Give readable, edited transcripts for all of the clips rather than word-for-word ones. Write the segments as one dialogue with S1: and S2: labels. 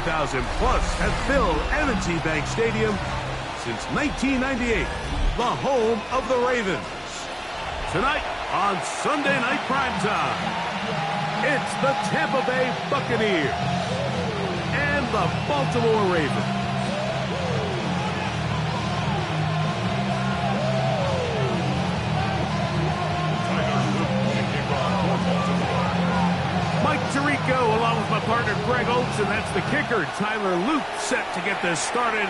S1: 30,000+ have filled M&T Bank Stadium since 1998, the home of the Ravens. Tonight on Sunday Night Primetime, it's the Tampa Bay Buccaneers and the Baltimore Ravens. Mike Tirico along with my partner Greg Olson. That's the kicker. Tyler Luke set to get this started.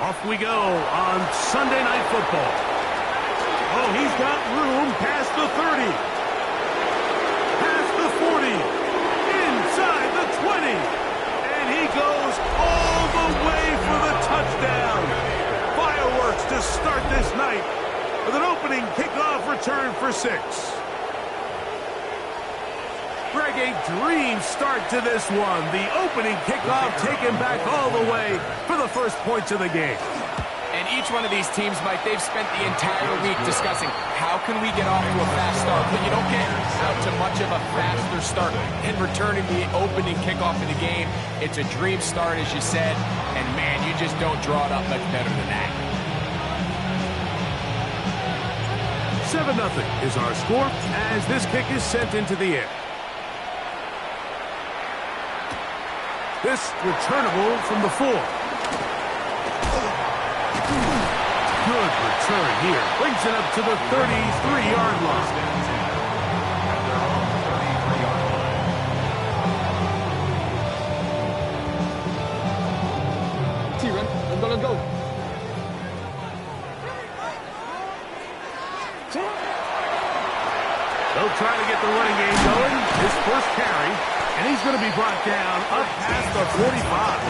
S1: Off we go on Sunday Night Football. Oh, he's got room past the 30. Past the 40. Inside the 20. And he goes all the way for the touchdown. Fireworks to start this night with an opening kickoff return for 6. Greg, a dream start to this one. The opening kickoff taken back all the way for the first points of the game.
S2: And each one of these teams, Mike, they've spent the entire week discussing how can we get off to a fast start, but you don't get out to much of a faster start. And returning the opening kickoff of the game, it's a dream start, as you said, and man, you just don't draw it up much better than that.
S1: 7-0 is our score as this kick is sent into the air. This returnable from the 4. Good return here. Brings it up to the 33-yard line.
S3: T-Run, let's go.
S1: They'll try to get the running game going. His first carry. And he's going to be brought down up past the 45.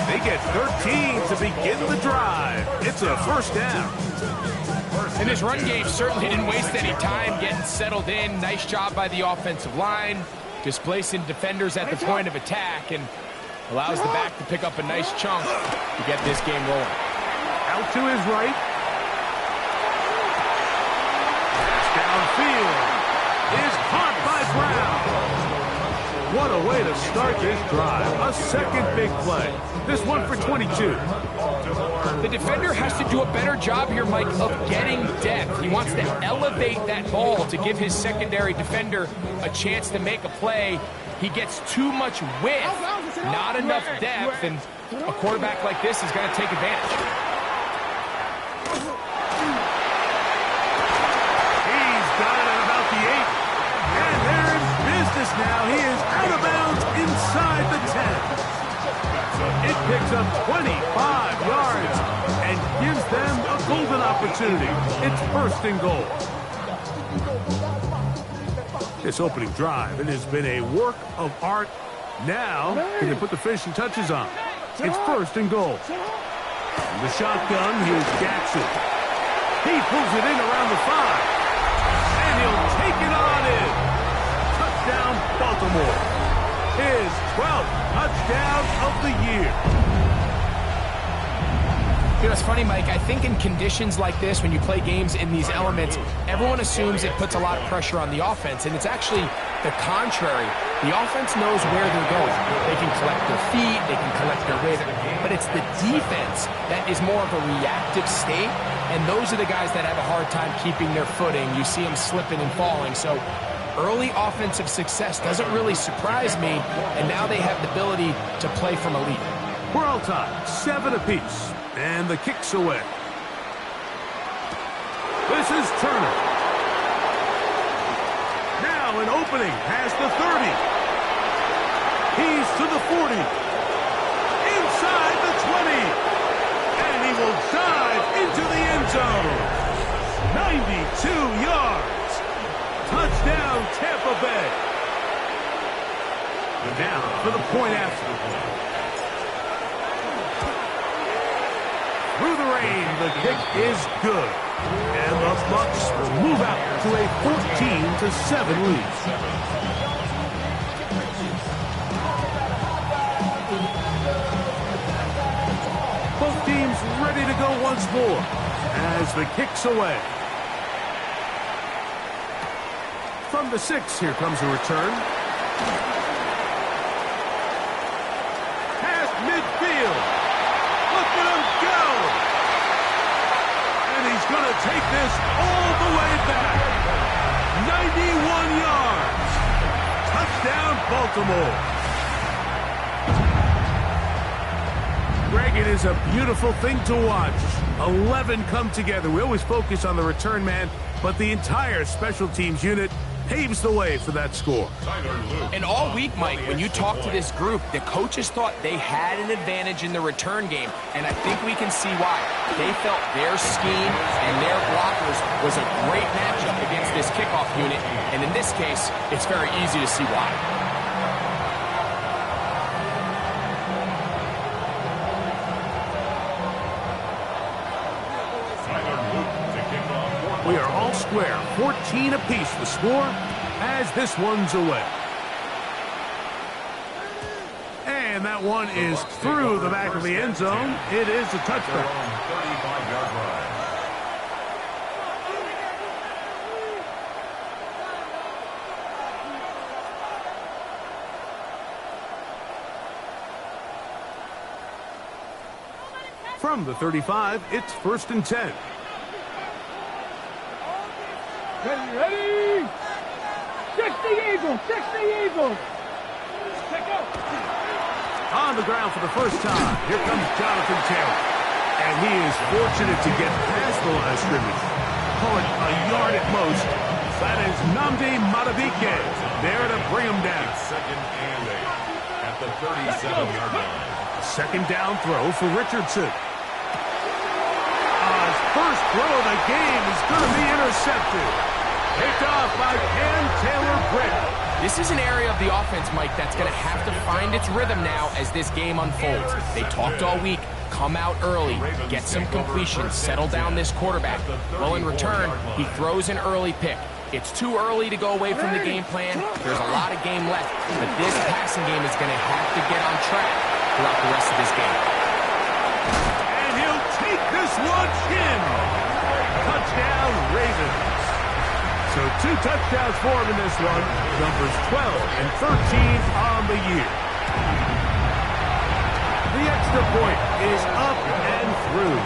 S1: They get 13 to begin the drive. It's a first down.
S2: And this run game certainly didn't waste any time getting settled in. Nice job by the offensive line, displacing defenders at the point of attack, and allows the back to pick up a nice chunk to get this game rolling.
S1: Out to his right. Pass downfield is caught by Brown. What a way to start this drive. A second big play. This one for 22.
S2: The defender has to do a better job here, Mike, of getting depth. He wants to elevate that ball to give his secondary defender a chance to make a play. He gets too much width, not enough depth, and a quarterback like this is going to take advantage.
S1: He's got it at about the 8. And they're in business now. He is out of bounds inside the 10. It picks up 25 yards and gives them a golden opportunity. It's first and goal. This opening drive, it has been a work of art. Now, can they put the finishing touches on? It's first and goal. From the shotgun, here's Jackson. He pulls it in around the 5. And he'll take it on in. Touchdown, Baltimore. His 12th touchdown of the year.
S2: You know, it's funny, Mike. I think in conditions like this, when you play games in these elements, everyone assumes it puts a lot of pressure on the offense, and it's actually the contrary. The offense knows where they're going. They can collect their feet, they can collect their weight, but it's the defense that is more of a reactive state, and those are the guys that have a hard time keeping their footing. You see them slipping and falling, so early offensive success doesn't really surprise me, and now they have the ability to play from a lead.
S1: We're all tied, 7 apiece, and the kick's away. This is Turner. Now an opening past the 30. He's to the 40. Inside the 20. And he will dive into the end zone. 92 yards. Touchdown, Tampa Bay. Down for the point after. Through the rain, the kick is good. And the Bucs will move out to a 14-7 lead. Both teams ready to go once more as the kick's away. From the 6, here comes a return. will take this all the way back. 91 yards. Touchdown, Baltimore. Greg, it is a beautiful thing to watch. 11 come together. We always focus on the return man, but the entire special teams unit paves the way for that score.
S2: And all week, Mike, when you talk to this group, the coaches thought they had an advantage in the return game, and I think we can see why. They felt their scheme and their blockers was a great matchup against this kickoff unit, and in this case, it's very easy to see why.
S1: We are all square, 14 apiece the score as this one's away. And that one is through the back of the end zone. It is a touchdown.
S3: 35-yard line.
S1: From the 35, it's 1st and 10.
S4: Ready? 60 Eagles! 60 Eagles!
S1: On the ground for the first time, here comes Jonathan Taylor. And he is fortunate to get past the line of scrimmage. Call it a yard at most. That is Nnamdi Madubuike there to bring him down.
S3: Second and 8 at the 37-yard line.
S1: Second down throw for Richardson. His first throw of the game is going to be intercepted. Picked off by Cam Taylor-Britt.
S2: This is an area of the offense, Mike, that's going to have to find its rhythm now as this game unfolds. They talked all week. Come out early, get some completions, settle down this quarterback. Well, in return, he throws an early pick. It's too early to go away from the game plan. There's a lot of game left, but this passing game is going to have to get on track throughout the rest of this game.
S1: And he'll take this one in. Touchdown, Ravens. So 2 touchdowns for him in this one. Numbers 12 and 13 on the year. The extra point is up and through.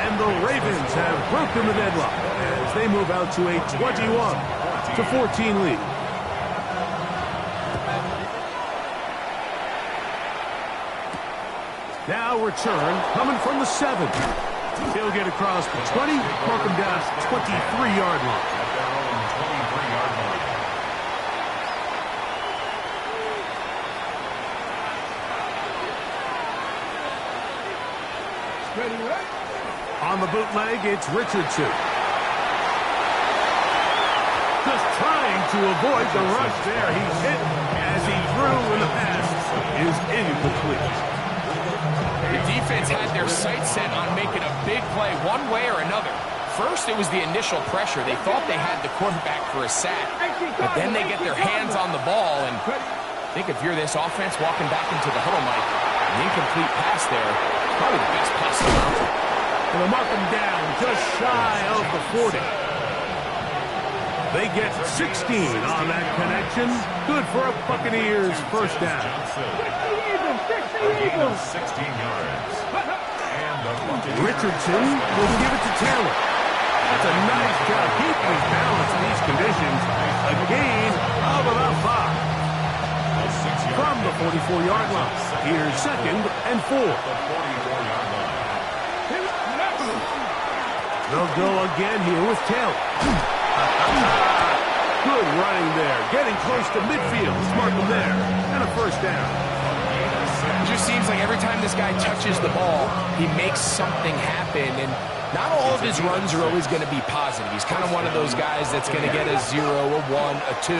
S1: And the Ravens have broken the deadlock as they move out to a 21-14 lead. Now return coming from the 7. He'll get across the 20, mark him down to the 23-yard line. On the bootleg, it's Richardson. Just trying to avoid the rush there. He's hit as he threw in the pass is incomplete.
S2: The defense had their sights set on making a big play one way or another. First, it was the initial pressure. They thought they had the quarterback for a sack, but then they get their hands on the ball, and I think if you're this offense walking back into the huddle, Mike, an incomplete pass there is probably the best possible outcome.
S1: And they'll mark him down just shy of the 40. They get 16 on that connection. Good for a Buccaneers first down.
S3: 16 yards. And
S1: Richardson will give it to Taylor. That's a nice job keeping his balance in these conditions. A gain of about 5. From the 44-yard line. Here's 2nd and 4. They'll go again here with Taylor. Good running there. Getting close to midfield. Mark him there. And a first down.
S2: It just seems like every time this guy touches the ball, he makes something happen. And not all of his runs are always going to be positive. He's kind of one of those guys that's going to get a 0, a 1, a 2.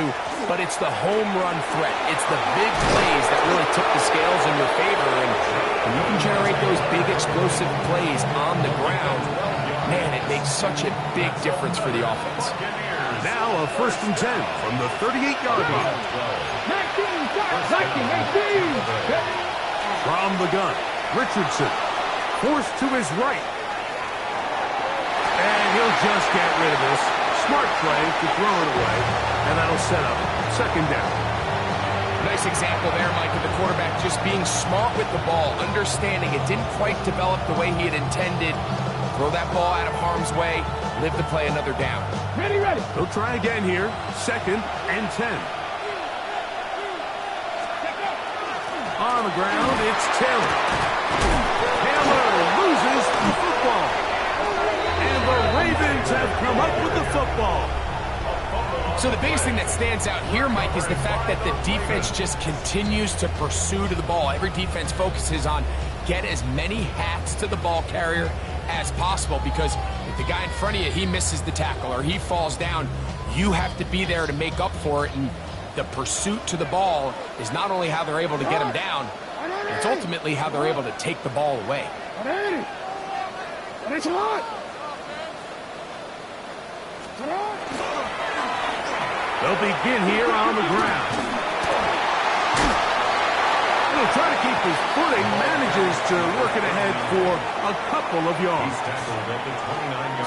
S2: But it's the home run threat. It's the big plays that really tip the scales in your favor. And when you can generate those big explosive plays on the ground, man, it makes such a big difference for the offense.
S1: Now a 1st and 10 from the 38-yard line.
S4: 19,
S1: From the gun, Richardson forced to his right. And he'll just get rid of this. Smart play to throw it away. And that'll set up 2nd down.
S2: Nice example there, Mike, of the quarterback just being smart with the ball, understanding it didn't quite develop the way he had intended. Throw that ball out of harm's way, live to play another down.
S4: Ready, ready.
S1: They'll try again here. 2nd and 10. On the ground, it's Taylor. Taylor loses the football. And the Ravens have come up with the football.
S2: So the biggest thing that stands out here, Mike, is the fact that the defense just continues to pursue to the ball. Every defense focuses on get as many hats to the ball carrier as possible, because if the guy in front of you, he misses the tackle or he falls down, you have to be there to make up for it. And the pursuit to the ball is not only how they're able to get him down, it's ultimately how they're able to take the ball away.
S1: They'll begin here on the ground. He'll try to keep his footing, manages to work it ahead for a couple of yards.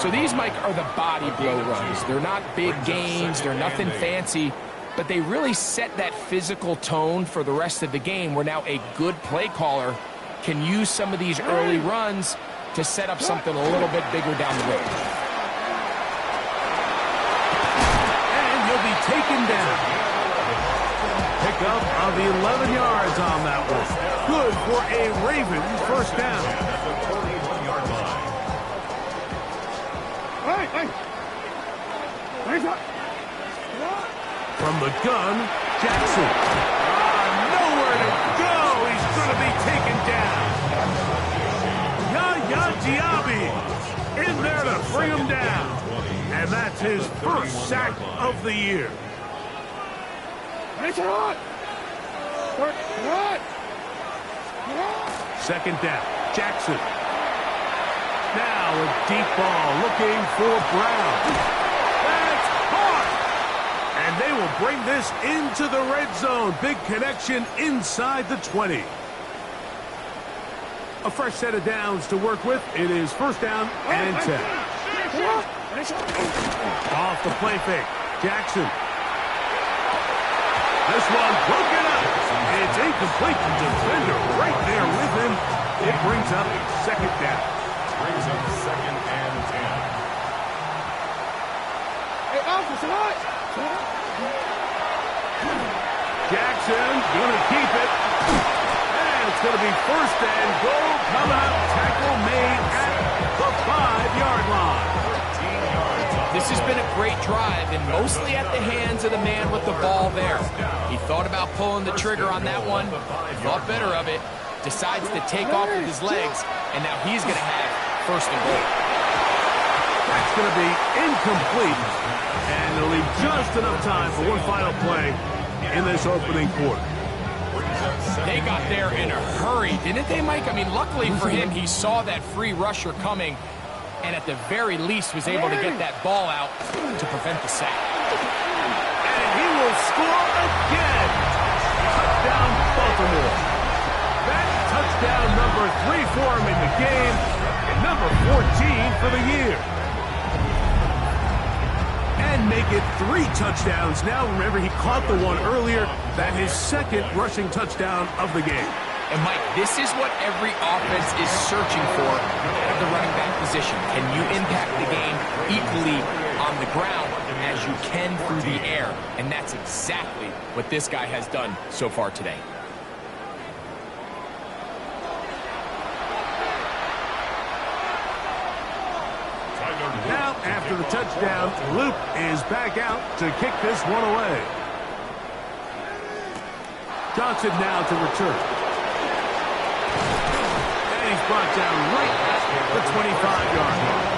S2: So these, Mike, are the body blow runs. They're not big gains, they're nothing fancy, but they really set that physical tone for the rest of the game, where now a good play caller can use some of these early runs to set up something a little bit bigger down the road.
S1: Be taken down. Pick up of 11 yards on that one. Good for a Ravens first down. From the gun, Jackson. Nowhere to go. He's going to be taken down. Yaya Diaby in there to bring him down. And that's his first sack of the year. Second down, Jackson. Now a deep ball looking for Brown. That's caught. And they will bring this into the red zone. Big connection inside the 20. A fresh set of downs to work with. It is first down and 10. Off the play fake. Jackson. This one broken up. It's incomplete. The defender right there with him. It brings up second down.
S3: Brings up 2nd and 10.
S1: Jackson gonna keep it. And it's gonna be first and goal. Come out. Tackle made at the 5-yard line.
S2: This has been a great drive, and mostly at the hands of the man with the ball there. He thought about pulling the trigger on that one, thought better of it, decides to take off with his legs, and now he's going to have first and goal.
S1: That's going to be incomplete, and it'll leave just enough time for one final play in this opening quarter.
S2: They got there in a hurry, didn't they, Mike? I mean, luckily for him, he saw that free rusher coming, and at the very least was able to get that ball out to prevent the sack.
S1: And he will score again. Touchdown, Baltimore. That's touchdown number 3 for him in the game, and number 14 for the year. And make it 3 touchdowns now. Remember, he caught the one earlier. That his second rushing touchdown of the game.
S2: And, Mike, this is what every offense is searching for out of the running back position. Can you impact the game equally on the ground as you can through the air? And that's exactly what this guy has done so far today.
S1: Now, after the touchdown, Luke is back out to kick this one away. Johnson now to return. And he's brought down right at the 25-yard line.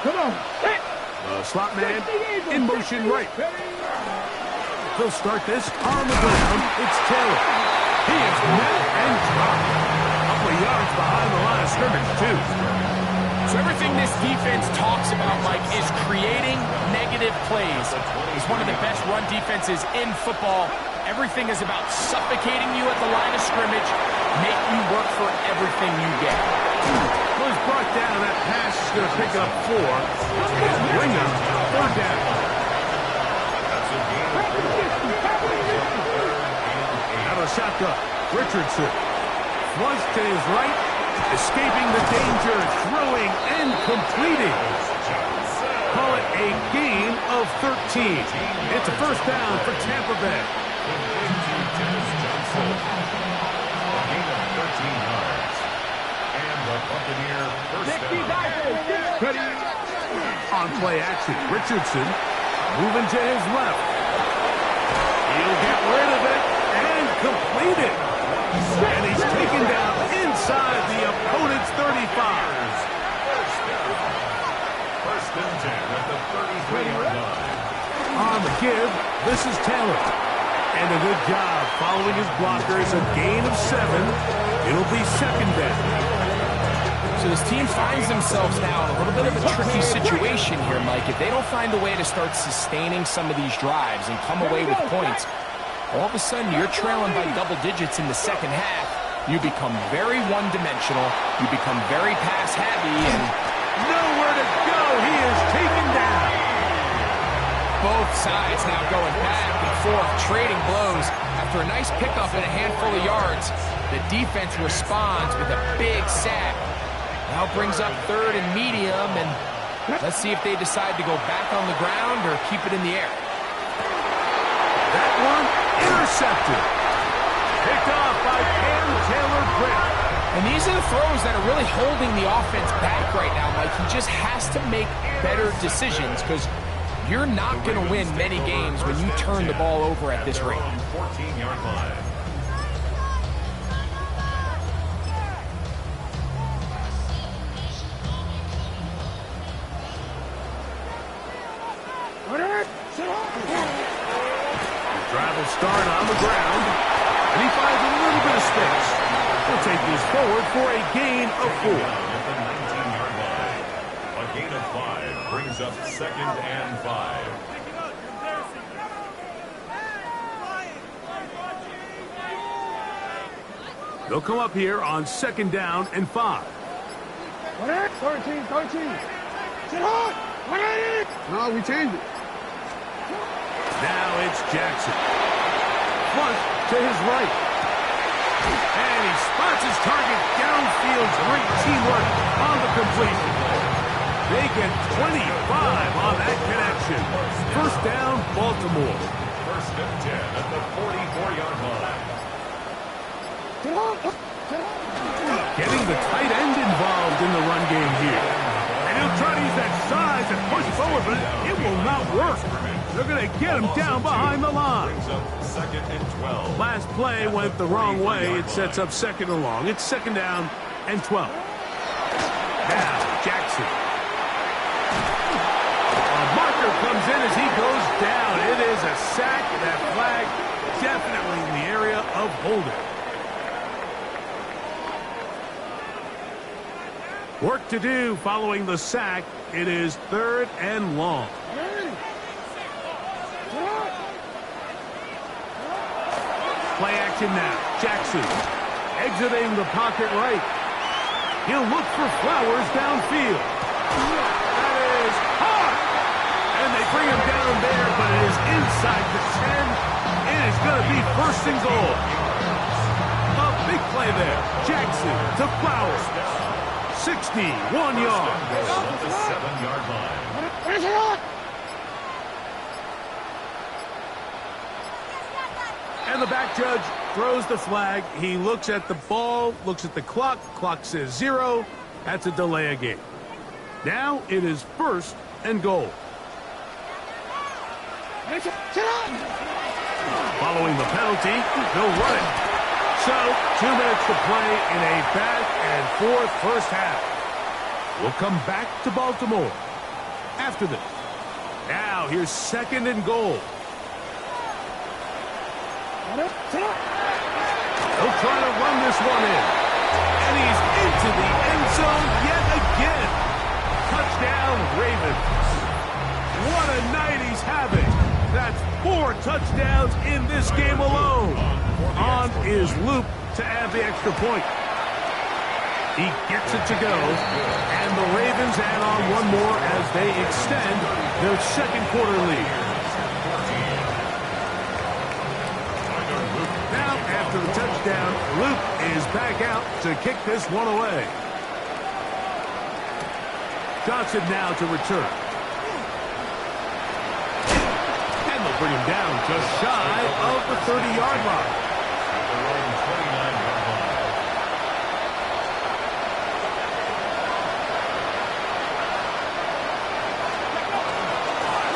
S4: Come on. Hit.
S1: The slot man in motion right. They'll start this on the ground. It's Taylor. He is met and dropped. A couple of yards behind the line of scrimmage, too.
S2: So everything this defense talks about, Mike, is creating negative plays. It's one of the best run defenses in football. Everything is about suffocating you at the line of scrimmage, make you work for everything you get.
S1: Well, he's brought down. That pass is going to pick up 4 and bring up 3rd down. Out of shotgun, Richardson. Flush to his right, escaping the danger, throwing and completing. Call it a gain of 13. It's a 1st down for Tampa Bay. On play action, Richardson moving to his left. He'll get rid of it and complete it. And he's taken down inside the opponent's 35.
S3: 1st and 10 at the 33-yard line.
S1: On the give, this is Taylor. And a good job following his blockers. A gain of 7. It'll be 2nd down.
S2: So this team finds themselves now in a little bit of a tricky situation here, Mike. If they don't find a way to start sustaining some of these drives and come away with points, all of a sudden you're trailing by double digits in the 2nd half. You become very one-dimensional. You become very pass-heavy, and
S1: nowhere to go. He is taken down.
S2: Both sides now going back and forth, trading blows. After a nice pickup and a handful of yards, the defense responds with a big sack. Now brings up 3rd and medium, and let's see if they decide to go back on the ground or keep it in the air.
S1: That one intercepted. Picked off by Cam Taylor-Britt.
S2: And these are the throws that are really holding the offense back right now, Mike. He just has to make better decisions because you're not going to win many games when you turn the ball over at this rate.
S3: 14-yard line.
S1: Drive will start on the ground, and he finds a little bit of space. He'll take this forward for a gain of 4.
S3: At the 19-yard line. A gain of 5 brings up 2nd and 5.
S1: They'll come up here on 2nd down and 5.
S4: 13. Sit hard. No, we changed it.
S1: Now it's Jackson. Flush to his right. And he spots his target downfield. Great teamwork on the completion. They get 25 on that connection. 1st down, Baltimore.
S3: 1st and 10 at the 44-yard line.
S1: Getting the tight end involved in the run game here. And he'll try to use that size and push forward, but it will not work. They're going to get him down behind the line.
S3: 2nd and 12.
S1: Last play went the wrong way. It sets up 2nd and long. It's 2nd down and 12. Now, Jackson. A marker comes in as he goes down. It is a sack. That flag definitely in the area of holding. Work to do following the sack. It is 3rd and long. Play action now. Jackson exiting the pocket right. He'll look for Flowers downfield. That is hard. And they bring him down there, but it is inside the 10. It is going to be 1st and goal. A big play there. Jackson to Flowers. 61 yards.
S3: At the 7-yard line.
S1: And the back judge throws the flag. He looks at the ball, looks at the clock. Clock says 0. That's a delay of game. Now it is 1st and goal. Following the penalty, they'll run it. So, 2 minutes to play in a back-and-forth 1st half. We'll come back to Baltimore after this. Now, here's 2nd and goal. He'll try to run this one in. And he's into the end zone yet again. Touchdown, Ravens. What a night he's having. That's 4 touchdowns in this game alone. On is Luke to add the extra point. He gets it to go. And the Ravens add on one more as they extend their second quarter lead. Now, after the touchdown, Luke is back out to kick this one away. Johnson now to return. And they'll bring him down just shy of the 30-yard line.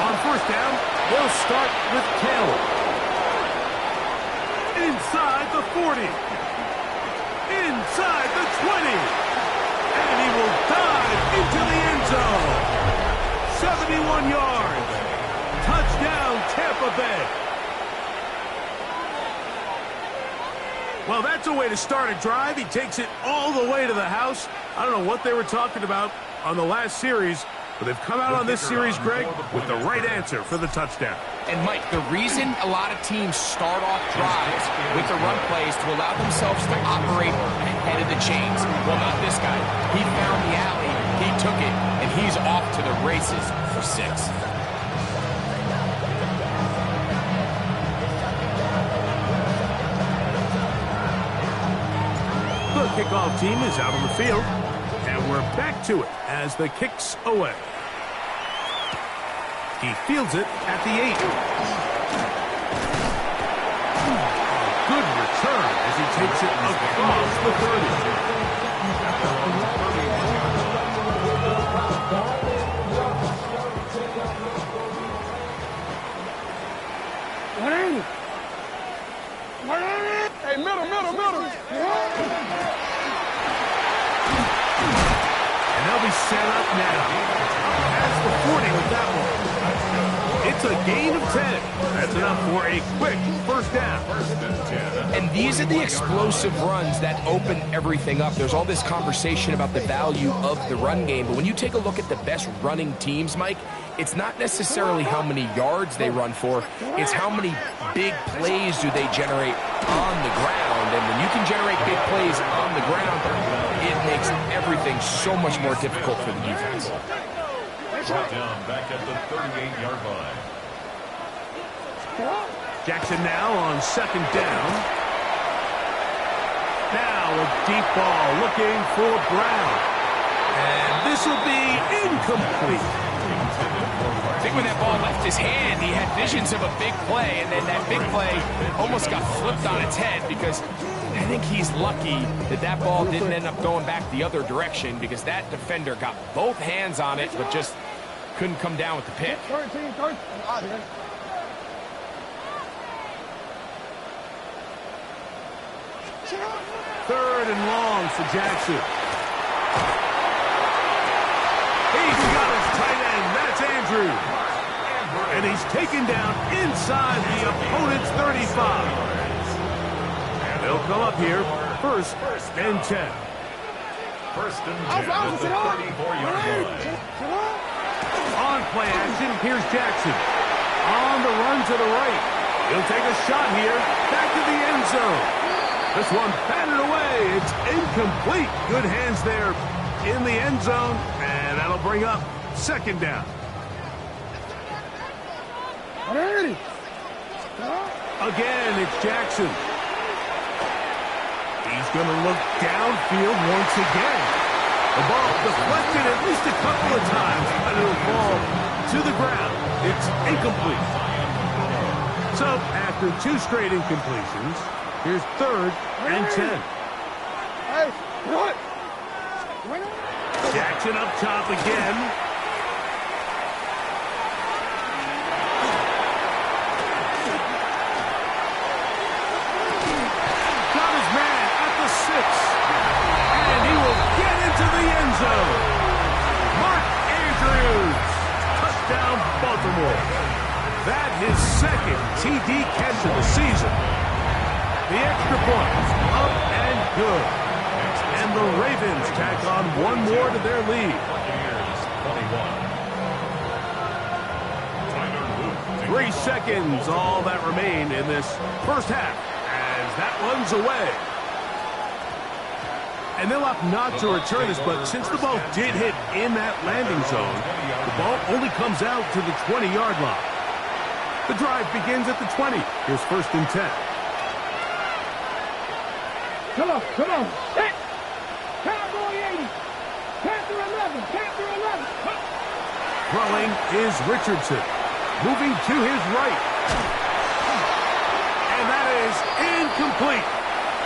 S1: On first down, they'll start with Taylor. Inside the 40. Inside the 20. And he will dive into the end zone. 71 yards. Touchdown, Tampa Bay. Well, that's a way to start a drive. He takes it all the way to the house. I don't know what they were talking about on the last series, but they've come out on this series, Greg, with the right answer for the touchdown.
S2: And, Mike, the reason a lot of teams start off drives with the run plays to allow themselves to operate ahead of the chains. Well, not this guy. He found the alley, he took it, and he's off to the races for 6.
S1: The kickoff team is out on the field, and we're back to it as the kick's away. He fields it at the 8. Good return as he takes it across the 30.
S4: Hey, middle.
S1: And they'll be set up now. That's the 40 with that one. It's a gain of 10. That's enough for a quick first down.
S2: And these are the explosive runs that open everything up. There's all this conversation about the value of the run game, but when you take a look at the best running teams, Mike, it's not necessarily how many yards they run for, it's how many big plays do they generate on the ground. And when you can generate big plays on the ground, it makes everything so much more difficult for the defense.
S3: Brought down back at the 38-yard line.
S1: Jackson now on second down. Now a deep ball looking for Brown. And this will be incomplete.
S2: I think when that ball left his hand, he had visions of a big play, and then that big play almost got flipped on its head because I think he's lucky that that ball didn't end up going back the other direction because that defender got both hands on it but just couldn't come down with the pick.
S1: Third and long for Jackson. He's got his tight end. That's Andrew. And he's taken down inside the opponent's 35. They'll come up here first and 10.
S3: First and 10 at the 34-yard line.
S1: On play action, here's Jackson. On the run to the right. He'll take a shot here. Back to the end zone. This one batted away. It's incomplete. Good hands there in the end zone. And that'll bring up second down. Again, it's Jackson. He's going to look downfield once again. The ball deflected at least a couple of times, and it'll fall to the ground. It's incomplete. So, after 2 straight incompletions, here's third and 10.
S4: Hey, what?
S1: Jackson up top again. Got his man at the 6. And he will get into the end zone. Mark Andrews. Touchdown, Baltimore. That his second TD catch of the season. The extra point up and good. And the Ravens tack on one more to their lead. 3 seconds, all that remain in this first half as that one's away. And they'll opt not to return this, but since the ball did hit in that landing zone, the ball only comes out to the 20-yard line. The drive begins at the 20. Here's 1st and 10.
S4: Come on, come on. Set. Cowboy 80. Panther 11. Panther 11.
S1: Throwing is Richardson. Moving to his right. And that is incomplete.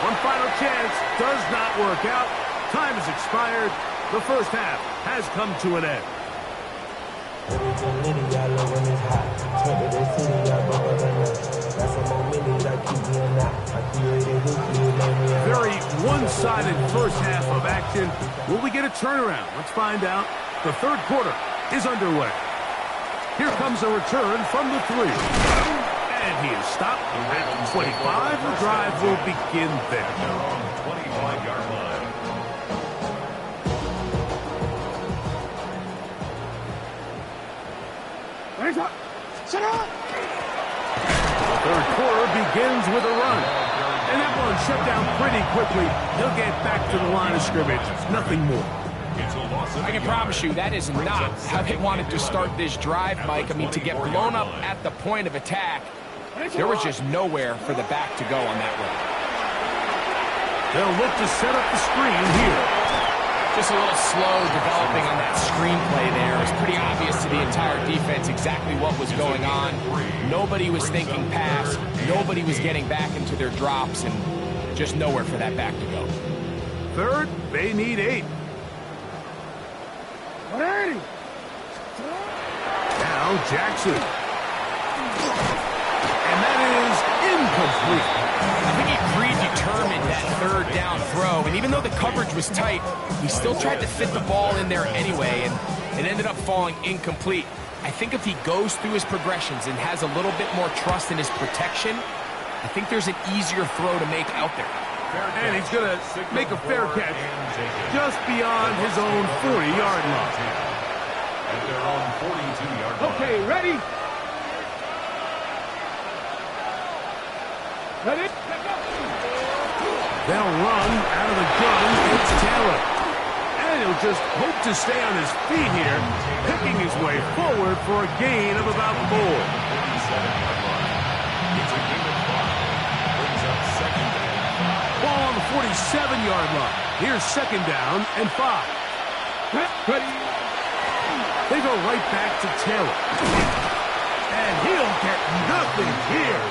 S1: One final chance does not work out. Time has expired. The first half has come to an end. Very one-sided first half of action. Will we get a turnaround? Let's find out. The third quarter is underway. Here comes a return from the 3. And he is stopped at the 25. The drive will begin there.
S3: They're on the 25-yard line.
S4: Shut up.
S1: The third quarter begins with a run. And that one shut down pretty quickly. He'll get back to the line of scrimmage. Nothing more.
S2: I can promise you that is not how they wanted to start this drive, Mike. I mean, to get blown up at the point of attack, there was just nowhere for the back to go on that run.
S1: They'll look to set up the screen here.
S2: Just a little slow developing on that screenplay there. It's pretty obvious to the entire defense exactly what was going on. Nobody was thinking pass. Nobody was getting back into their drops, and just nowhere for that back to go.
S1: Third, they need 8.
S4: 180.
S1: Now Jackson. And that is incomplete.
S2: I think he predetermined that third down throw, and even though the coverage was tight, he still tried to fit the ball in there anyway, and it ended up falling incomplete. I think if he goes through his progressions and has a little bit more trust in his protection, I think there's an easier throw to make out there.
S1: And he's going to make a fair catch just beyond his own 40-yard line.
S3: At their own 42-yard line.
S4: Okay, ready? Ready?
S1: They'll run out of the gun. It's Taylor. And he'll just hope to stay on his feet here, picking his way forward for a gain of about 4.
S3: 47-yard line. It's a gain of 5. Brings up 2nd and 5.
S1: Ball on the 47-yard line. Here's 2nd down and 5.
S4: Ready?
S1: They go right back to Taylor. And he'll get nothing here.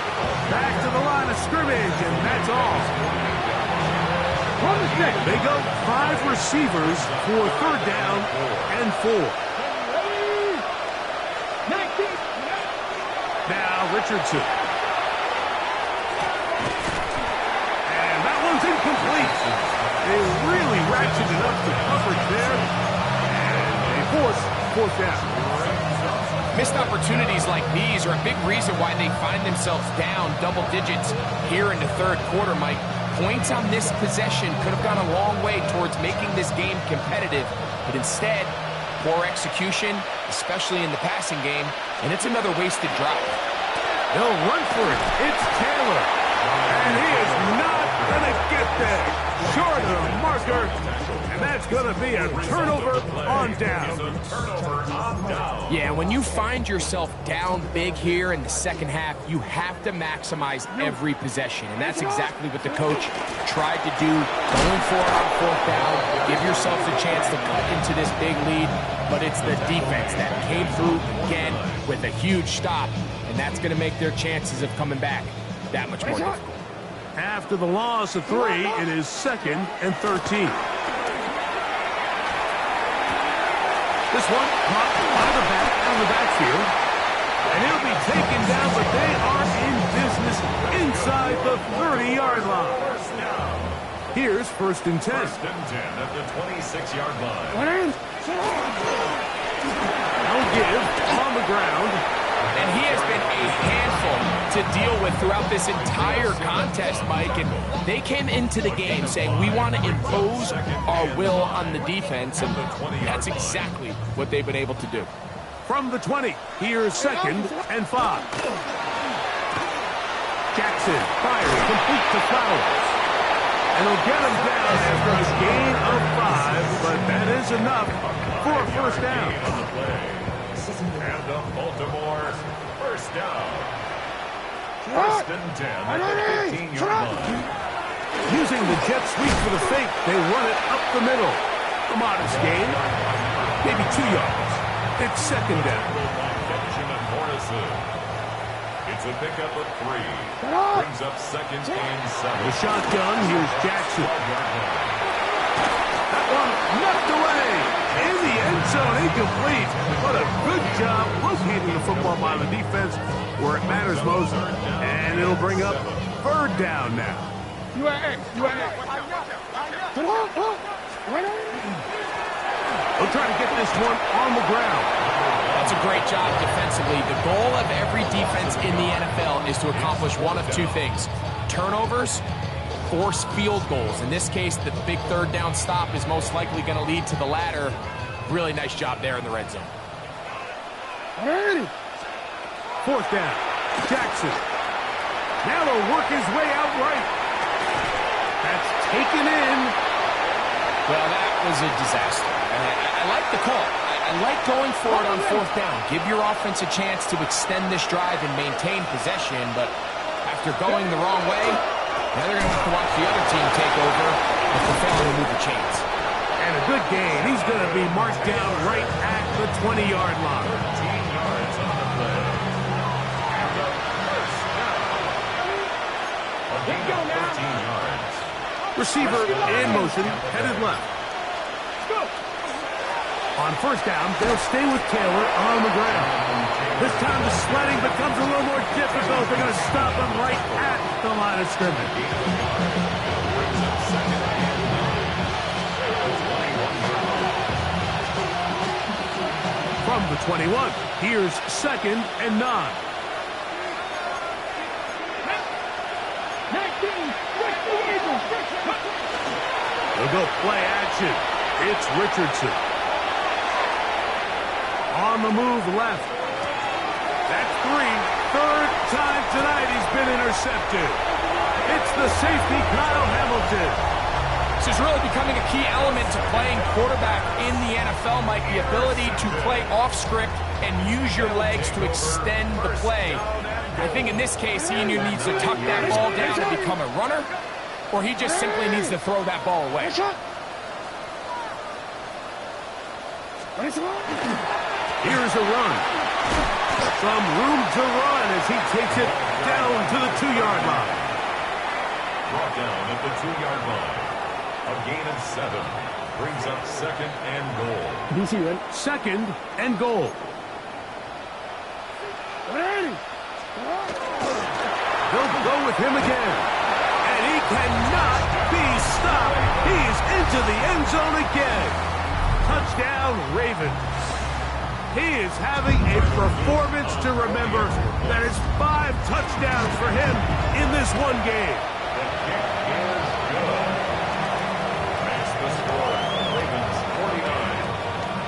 S1: Back to the line of scrimmage, and that's all. They go 5 receivers for 3rd down and 4. Now Richardson. And that one's incomplete. They really ratcheted up the coverage there. And they force 4th down.
S2: Missed opportunities like these are a big reason why they find themselves down double digits here in the third quarter, Mike. Points on this possession could have gone a long way towards making this game competitive, but instead, poor execution, especially in the passing game, and it's another wasted drive.
S1: They'll run for it. It's Taylor. And he is not going to get there. Short of the marker. And that's going to be a turnover on down.
S2: Yeah, when you find yourself down big here in the second half, you have to maximize every possession. And that's exactly what the coach tried to do, going for it on 4th down. Give yourselves a chance to cut into this big lead. But it's the defense that came through again with a huge stop. And that's going to make their chances of coming back that much more difficult.
S1: After the loss of 3, it is 2nd and 13. This one caught out of the backfield. And he'll be taken down, but they are in business inside the 30-yard line. Here's 1st and 10.
S3: 1st and 10 at the 26-yard line.
S1: No give on the ground.
S2: And he has been a handful to deal with throughout this entire contest, Mike. And they came into the game saying, we want to impose our will on the defense. And that's exactly what they've been able to do.
S1: From the 20, here's 2nd and 5. Jackson fires complete to Flowers. And he'll get him down after a gain of 5, but that is enough for a first down.
S3: And the Baltimore first down. First and 10 at the 15-yard line.
S1: Using the jet sweep for the fake, they run it up the middle. A modest gain, maybe 2 yards. It's second down.
S3: It's a pickup of 3. Brings up second and 7.
S1: The shotgun, here's Jackson. That one knocked away. In the end zone, incomplete. What a good job locating the football by the defense where it matters most. And it'll bring up third down now. They'll try to get this one on the ground.
S2: That's a great job defensively. The goal of every defense in the NFL is to accomplish one of 2 things. Turnovers, force field goals. In this case, the big third down stop is most likely going to lead to the latter. Really nice job there in the red zone.
S1: Fourth down. Jackson. Now he'll work his way out right. That's taken in.
S2: Well, that was a disaster. I like the call. I like going for it on fourth down. Give your offense a chance to extend this drive and maintain possession, but after going the wrong way, now they're going to have to watch the other team take over if they're failing to move the chains.
S1: And a good gain. He's going to be marked down right at the 20-yard line.
S3: 13 yards on the play. And the first down. A gain of 13 yards.
S1: Receiver in motion, headed left. On first down, they'll stay with Taylor on the ground. This time the sledding becomes a little more difficult. They're going to stop him right at the line of scrimmage. From the 21, here's second and 9. They'll go play action. It's Richardson. On the move left. That's 3. Third time tonight he's been intercepted. It's the safety, Kyle Hamilton.
S2: This is really becoming a key element to playing quarterback in the NFL, Mike. The ability to play off script and use your legs to extend the play. I think in this case, he either needs to tuck that ball down and become a runner, or he just simply needs to throw that ball away.
S1: Here's a run. Some room to run as he takes it down to the 2-yard line.
S3: Brought down at the 2-yard line. A gain of 7. Brings up second and goal.
S1: Second and goal. They'll go with him again. And he cannot be stopped. He's into the end zone again. Touchdown, Ravens. He is having a performance to remember. That is 5 touchdowns for him in this one game.
S3: The kick is good. Makes the score. Ravens 49.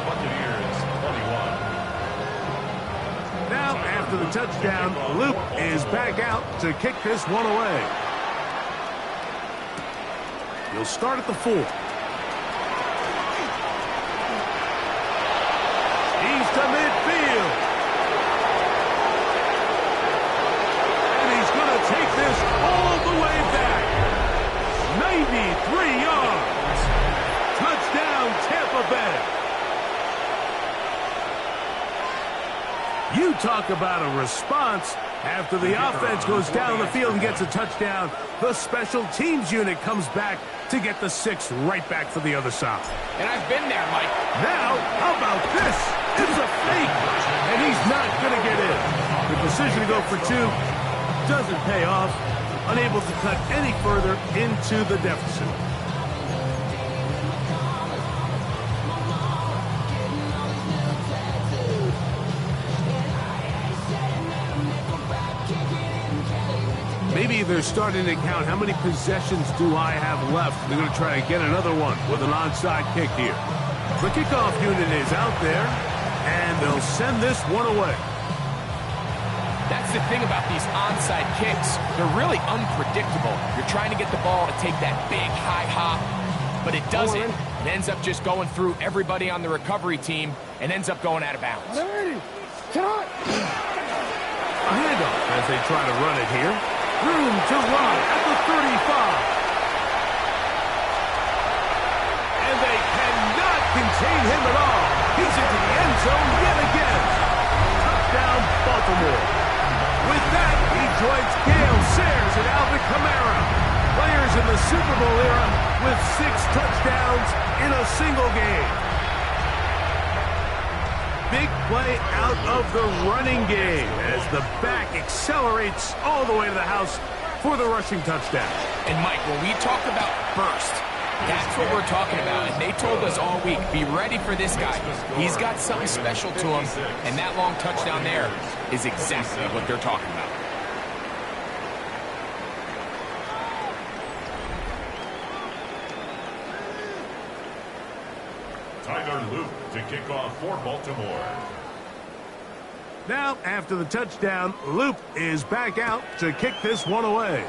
S3: Buccaneers 21.
S1: Now, after the touchdown, Luke is back out to kick this one away. He'll start at the 4. He's to midfield. And he's going to take this all the way back. 93 yards. Touchdown, Tampa Bay. You talk about a response. After the offense goes down the field and gets a touchdown, the special teams unit comes back to get the 6 right back for the other side.
S2: And I've been there, Mike.
S1: Now, how about this? It's a fake, and he's not going to get in. The decision to go for 2 doesn't pay off. Unable to cut any further into the deficit. Maybe they're starting to count how many possessions do I have left. They're going to try to get another one with an onside kick here. The kickoff unit is out there, and they'll send this one away.
S2: That's the thing about these onside kicks. They're really unpredictable. You're trying to get the ball to take that big high hop, but it doesn't. It ends up just going through everybody on the recovery team and ends up going out of bounds.
S1: A handoff as they try to run it here. Room to run at the 35. And they cannot contain him at all. He's into the end zone yet again. Touchdown, Baltimore. With that, he joins Gale Sayers and Alvin Kamara, players in the Super Bowl era with 6 touchdowns in a single game. Big play out of the running game as the back accelerates all the way to the house for the rushing touchdown.
S2: And Mike, when we talk about burst, that's what we're talking about. And they told us all week, be ready for this guy. He's got something special to him, and that long touchdown there is exactly what they're talking about.
S3: Tyler Luke to kick off for Baltimore.
S1: Now, after the touchdown, Loop is back out to kick this one away.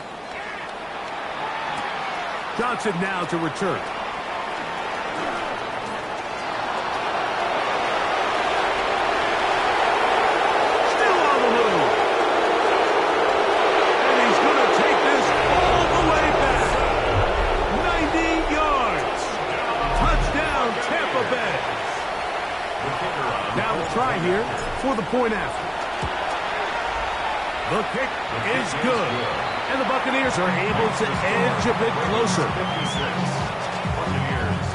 S1: Johnson now to return. Still on the move. And he's going to take this all the way back. 90 yards. Touchdown, Tampa Bay. Now the try here for the point after. The kick is good. And the Buccaneers are able to edge a bit closer.
S3: 56. Buccaneers,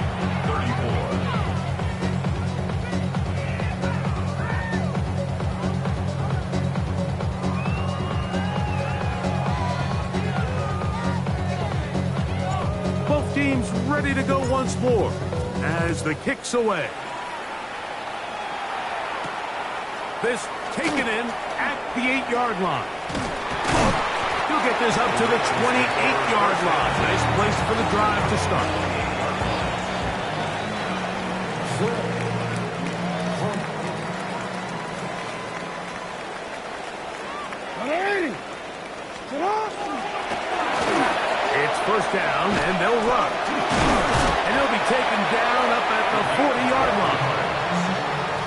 S3: 34.
S1: Both teams ready to go once more as the kick's away. This taken in at the 8-yard line. He'll get this up to the 28-yard line. Nice place for the drive to start. It's first down, and they'll run. And he'll be taken down up at the 40-yard line.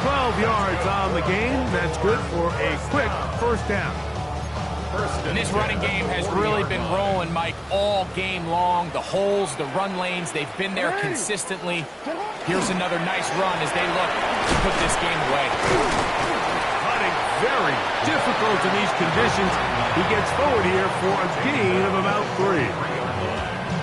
S1: 12 yards on the game. That's good for a quick first down.
S2: And this running game has really been rolling, Mike, all game long. The holes, the run lanes, they've been there consistently. Here's another nice run as they look to put this game away.
S1: Putting very difficult in these conditions. He gets forward here for a gain of about 3.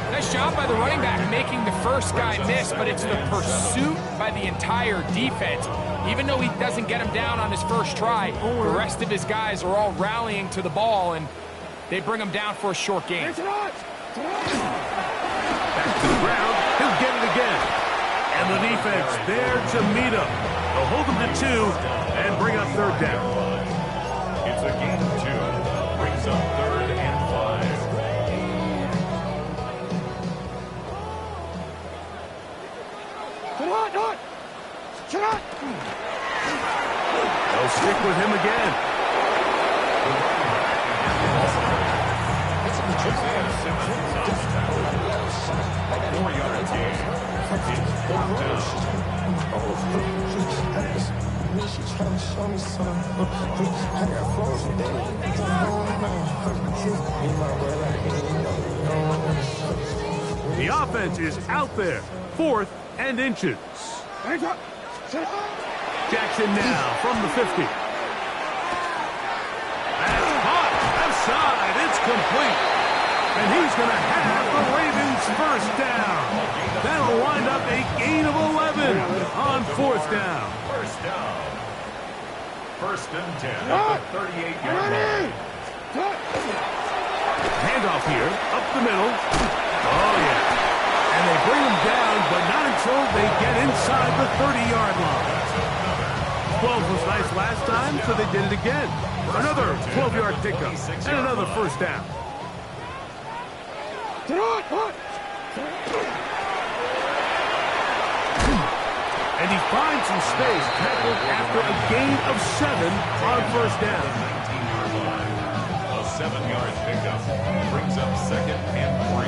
S2: Nice job by the running back making the first guy miss, but it's the pursuit by the entire defense. Even though he doesn't get him down on his first try, the rest of his guys are all rallying to the ball, and they bring him down for a short gain.
S1: Back to the ground. He'll get it again. And the defense there to meet him. They'll hold him to 2 and bring up third down.
S3: It's a gain of 2. Brings up 3rd and 5.
S1: They'll stick with him again.
S3: Isaiah Simmons on tackle. 4-yard gain. It's 4th down.
S1: The offense is out there. 4th and inches. Jackson now from the 50. That's caught. Left side. It's complete. And he's going to have the Ravens first down. That'll wind up a gain of 11 on 4th down.
S3: First down. 1st and 10 at the 38-yard line.
S1: Handoff here, up the middle. Oh, yeah. And they bring him down, but not until they get inside the 30-yard line. 12 was nice last time, so they did it again. Another 12-yard pickup and another first down. And he finds some space, tackled after a gain of 7 on first down.
S3: 7-yard pickup. Brings up second and 3.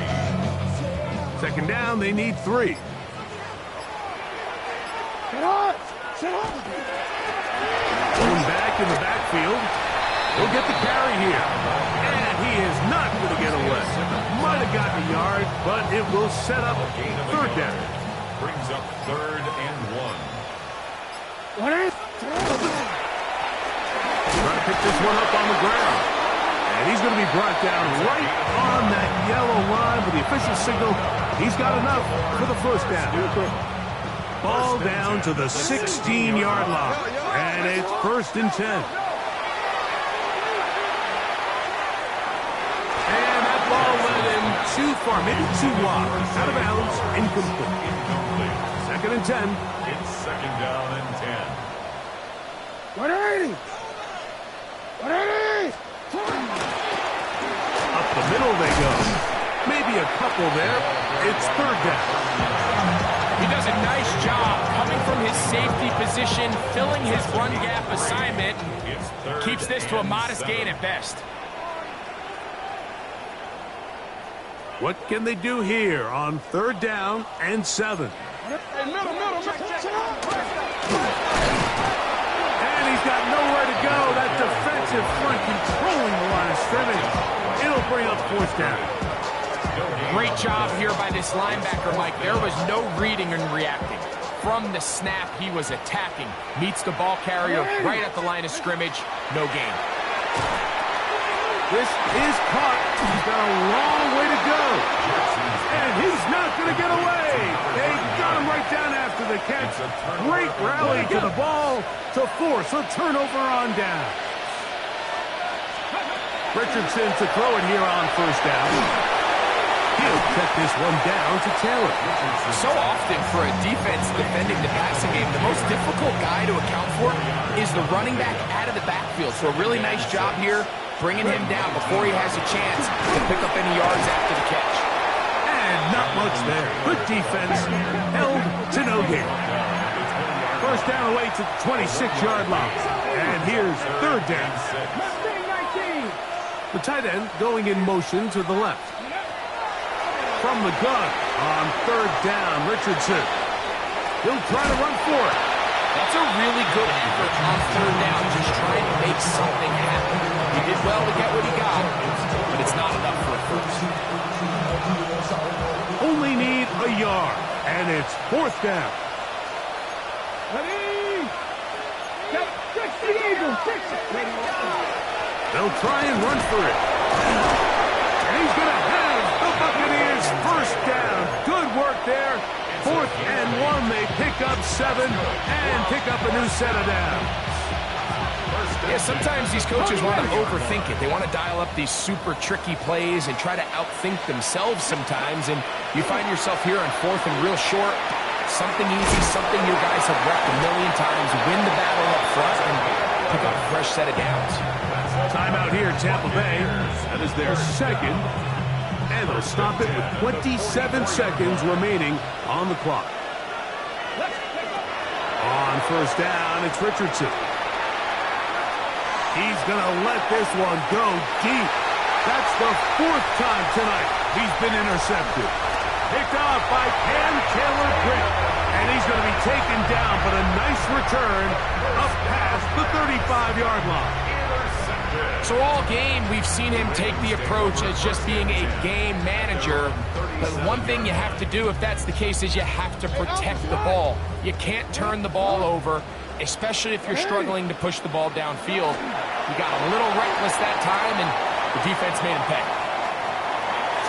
S1: Second down, they need 3.
S4: Sit on! Sit on!
S1: Going back in the backfield. He'll get the carry here. And he is not going to get away. Might have gotten a yard, but it will set up third down.
S3: Brings up third and 1.
S4: What is?
S1: Trying to pick this one up on the ground. And he's going to be brought down right on that yellow line with the official signal. He's got enough for the first down. Ball down to the 16-yard line. And it's 1st and 10. And that ball went in too far, maybe too wide. Out of bounds, incomplete. Second and 10.
S3: It's second down and 10.
S4: 180! 180!
S1: Up the middle they go. Maybe a couple there. It's third down.
S2: He does a nice job coming from his safety position, filling his run gap assignment. Keeps this to a modest gain at best.
S1: What can they do here on third down and 7?
S4: Hey, middle,
S1: And he's got nowhere to go. That defensive front controlling the line of scrimmage. It'll bring up 4th down.
S2: Great job here by this linebacker, Mike. There was no reading and reacting. From the snap, he was attacking. Meets the ball carrier right at the line of scrimmage. No gain.
S1: This is caught. He's got a long way to go. And he's not going to get away. They got him right down after the catch. Great rally to the ball to force a turnover on down. Richardson to throw it here on 1st down. He'll check this one down to Taylor.
S2: So often for a defense defending the passing game, the most difficult guy to account for is the running back out of the backfield. So a really nice job here, bringing him down before he has a chance to pick up any yards after the catch.
S1: And not much there. Good defense, held to no gain. First down away to the 26-yard line. And here's third down. The tight end going in motion to the left. From the gun on third down, Richardson. He'll try to run for it.
S2: That's a really good effort on third down, just trying to make something happen. He did well to get what he got, but it's not enough for a first.
S1: Only need a yard, and it's 4th down.
S4: Ready? 60 Eagles, 60.
S1: They'll try and run for it. And he's going to have the Buccaneers first down. Good work there. 4th and 1. They pick up 7 and pick up a new set of downs.
S2: Yeah, sometimes these coaches want to overthink it. They want to dial up these super tricky plays and try to outthink themselves sometimes. And you find yourself here on 4th and real short. Something easy, something your guys have wrecked a million times. Win the battle up front and pick up a fresh set of downs.
S1: Timeout here, Tampa Bay. That is their second. And they'll stop it with 27 seconds remaining on the clock. On first down, it's Richardson. He's going to let this one go deep. That's the 4th time tonight he's been intercepted. Picked off by Cam Taylor-Britt. And he's going to be taken down, but a nice return up past the 35-yard line.
S2: So all game, we've seen him take the approach as just being a game manager. But one thing you have to do if that's the case is you have to protect the ball. You can't turn the ball over, especially if you're struggling to push the ball downfield. He got a little reckless that time, and the defense made him pay.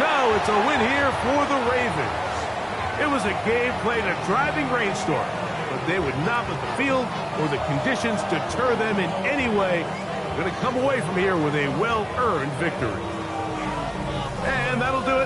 S1: So it's a win here for the Ravens. It was a game played in a driving rainstorm, but they would not let the field or the conditions deter them in any way. Going to come away from here with a well-earned victory. And that'll do it.